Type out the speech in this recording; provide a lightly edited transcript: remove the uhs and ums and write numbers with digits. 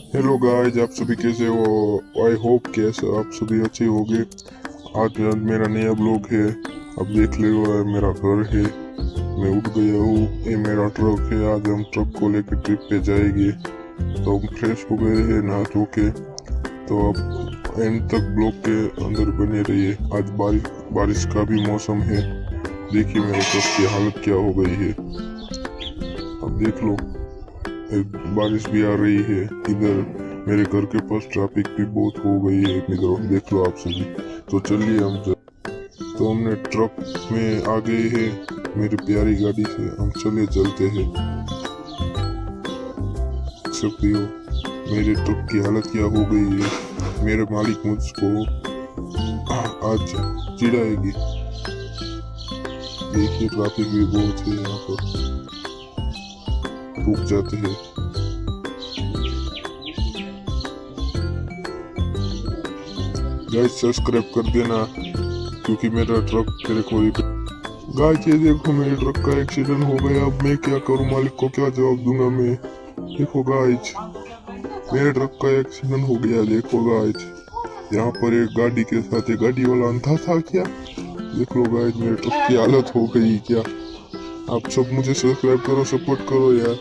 Hello guys, आप सभी कैसे हो? आई होप कैसे आप सभी अच्छे होंगे। आज मेरा नया ब्लॉग है। अब देख ले, मेरा घर है। मैं उठ गया हूँ। ये मेरा ट्रक है। आज हम ट्रक को लेकर ट्रिप पे जाएंगे। तो हम फ्रेश हो गए हैं नहा धो के। तो अब एंड तक ब्लॉग के अंदर बने रहिए। आज बारिश का भी मौसम है। देखिए मेरे ट्रक की हालत क्या हो गई है। अब देख लो, बारिश भी आ रही है। इधर मेरे घर के पास ट्रैफिक भी बहुत हो गई है। इधर देख लो आप सभी। तो चलिए तो हमने ट्रक में आ गए हैं मेरी प्यारी गाड़ी से। हम चलते हैं। देख सकते हो मेरे ट्रक की हालत क्या हो गई है। मेरे मालिक मुझको आज चिढ़ाएगी। देखिए ट्रैफिक भी बहुत है यहाँ पर। रुक जाते हैं। गाइस सब्सक्राइब कर देना, क्योंकि मेरा ट्रक तेरे को गाइस ये देखो, मेरे ट्रक का एक्सीडेंट हो गया। अब मैं क्या करूं? मालिक को क्या जवाब दूंगा मैं? देखो गाइस, मेरे ट्रक का एक्सीडेंट हो गया। देखो गाइस, यहाँ पर एक गाड़ी के साथ एक गाड़ी वाला अंधा था क्या? देख लो गाइस, मेरे ट्रक की हालत हो गई क्या। आप सब मुझे सब्सक्राइब करो, सपोर्ट करो यार।